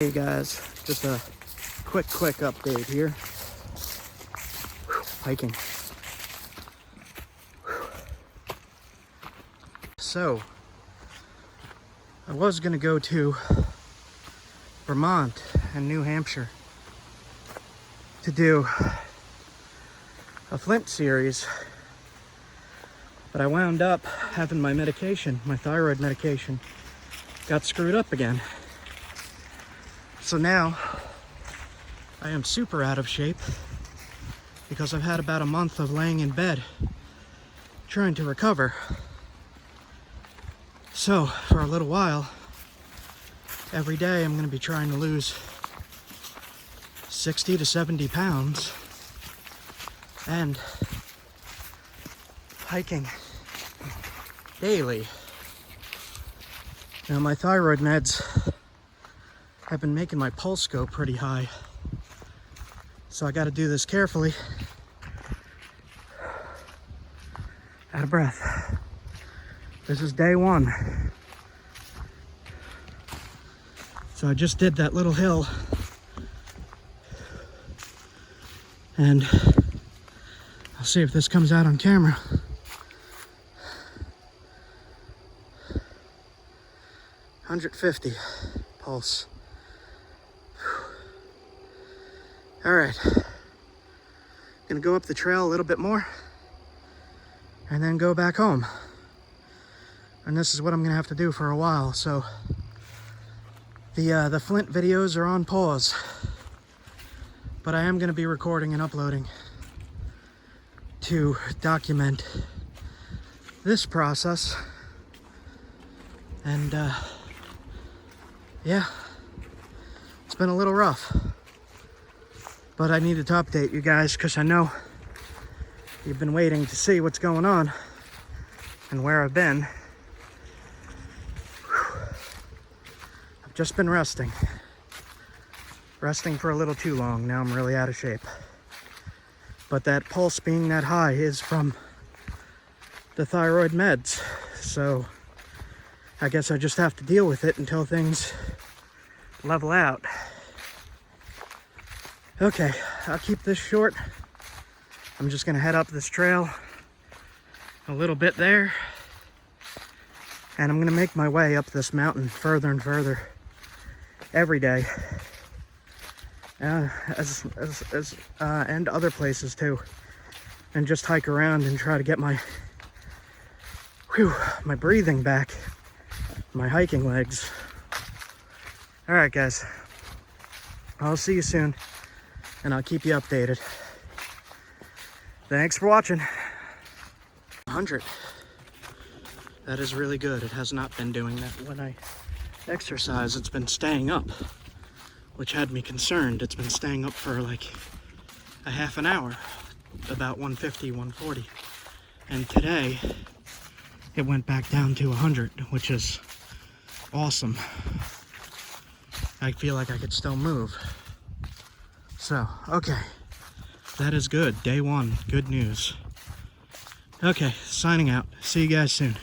Hey guys, just a quick update here. Hiking. So, I was gonna go to Vermont and New Hampshire to do a Flint series, but I wound up having my medication, my thyroid medication, got screwed up again. So now I am super out of shape because I've had about a month of laying in bed trying to recover. So for a little while, every day I'm going to be trying to lose 60 to 70 pounds and hiking daily. Now my thyroid meds have been making my pulse go pretty high, so I got to do this carefully. Out of breath. This is day one. So I just did that little hill, and I'll see if this comes out on camera. $150 pulse. All right, gonna go up the trail a little bit more and then go back home. And this is what I'm gonna have to do for a while. So the Flint videos are on pause, but I am gonna be recording and uploading to document this process. And yeah, it's been a little rough. But I needed to update you guys because I know you've been waiting to see what's going on and where I've been. I've just been resting. Resting for a little too long. Now I'm really out of shape. But that pulse being that high is from the thyroid meds. So I guess I just have to deal with it until things level out. Okay, I'll keep this short. I'm just gonna head up this trail a little bit there, and I'm gonna make my way up this mountain further and further every day, and other places too, and just hike around and try to get my breathing back, my hiking legs. All right, guys, I'll see you soon, and I'll keep you updated. Thanks for watching. 100. That is really good. It has not been doing that when I exercise. It's been staying up, which had me concerned. It's been staying up for like a half an hour, about 150, 140. And today, it went back down to 100, which is awesome. I feel like I could still move. So, okay, that is good. Day one, good news. Okay, signing out. See you guys soon.